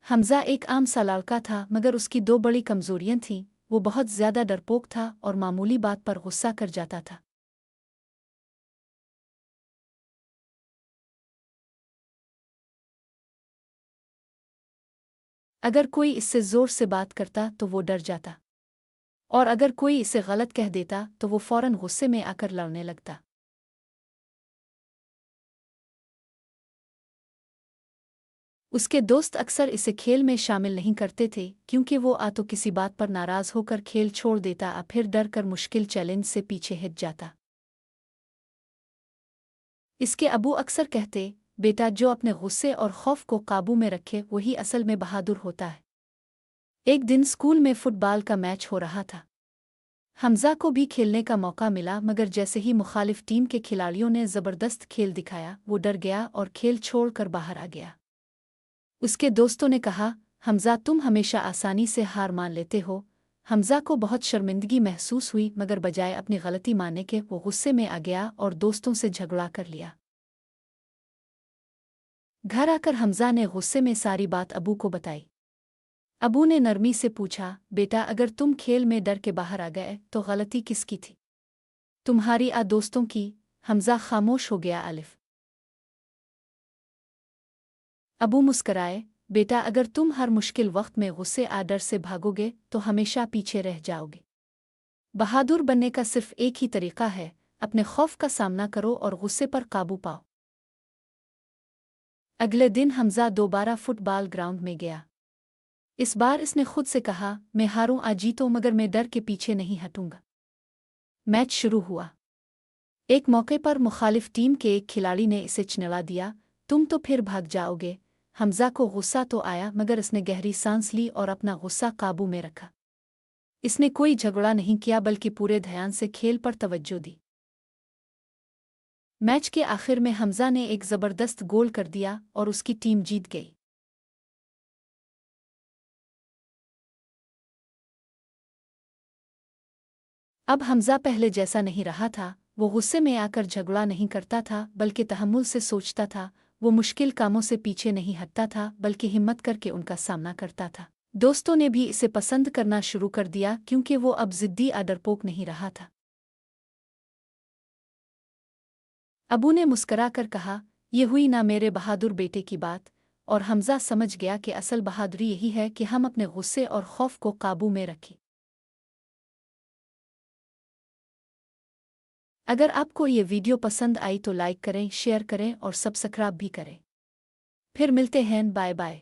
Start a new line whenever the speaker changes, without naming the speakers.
हमज़ा एक आम सा लड़का था मगर उसकी दो बड़ी कमज़ोरियाँ थीं। वो बहुत ज़्यादा डरपोक था और मामूली बात पर गुस्सा कर जाता था। अगर कोई इससे ज़ोर से बात करता तो वो डर जाता, और अगर कोई इसे गलत कह देता तो वो फ़ौरन गुस्से में आकर लड़ने लगता। उसके दोस्त अक्सर इसे खेल में शामिल नहीं करते थे क्योंकि वो आ तो किसी बात पर नाराज़ होकर खेल छोड़ देता या फिर डर कर मुश्किल चैलेंज से पीछे हट जाता। इसके अबू अक्सर कहते, बेटा जो अपने गुस्से और खौफ को काबू में रखे वही असल में बहादुर होता है। एक दिन स्कूल में फुटबॉल का मैच हो रहा था। हमज़ा को भी खेलने का मौका मिला मगर जैसे ही मुखालिफ टीम के खिलाड़ियों ने ज़बरदस्त खेल दिखाया वो डर गया और खेल छोड़कर बाहर आ गया। उसके दोस्तों ने कहा, हमज़ा तुम हमेशा आसानी से हार मान लेते हो। हमज़ा को बहुत शर्मिंदगी महसूस हुई मगर बजाय अपनी गलती मानने के वो गुस्से में आ गया और दोस्तों से झगड़ा कर लिया। घर आकर हमज़ा ने गुस्से में सारी बात अबू को बताई। अबू ने नरमी से पूछा, बेटा अगर तुम खेल में डर के बाहर आ गए तो गलती किसकी थी, तुम्हारी या दोस्तों की? हमज़ा खामोश हो गया। अलिफ अबू मुस्कराए, बेटा अगर तुम हर मुश्किल वक्त में गुस्से आ डर से भागोगे तो हमेशा पीछे रह जाओगे। बहादुर बनने का सिर्फ एक ही तरीका है, अपने खौफ का सामना करो और गुस्से पर काबू पाओ। अगले दिन हमज़ा दोबारा फुटबॉल ग्राउंड में गया। इस बार इसने खुद से कहा, मैं हारूं आ जीतूं मगर मैं डर के पीछे नहीं हटूंगा। मैच शुरू हुआ। एक मौके पर मुखालिफ टीम के एक खिलाड़ी ने इसे चिल्ला दिया, तुम तो फिर भाग जाओगे। हमज़ा को गुस्सा तो आया मगर इसने गहरी सांस ली और अपना गुस्सा काबू में रखा। इसने कोई झगड़ा नहीं किया बल्कि पूरे ध्यान से खेल पर तवज्जो दी। मैच के आखिर में हमज़ा ने एक ज़बरदस्त गोल कर दिया और उसकी टीम जीत गई। अब हमज़ा पहले जैसा नहीं रहा था। वो गुस्से में आकर झगड़ा नहीं करता था बल्कि तहम्मुल से सोचता था। वो मुश्किल कामों से पीछे नहीं हटता था बल्कि हिम्मत करके उनका सामना करता था। दोस्तों ने भी इसे पसंद करना शुरू कर दिया क्योंकि वो अब ज़िद्दी या डरपोक नहीं रहा था। अबू ने मुस्करा कर कहा, ये हुई ना मेरे बहादुर बेटे की बात। और हमज़ा समझ गया कि असल बहादुरी यही है कि हम अपने गुस्से और खौफ को काबू में रखें। अगर आपको ये वीडियो पसंद आई तो लाइक करें, शेयर करें और सब्सक्राइब भी करें। फिर मिलते हैं, बाय बाय।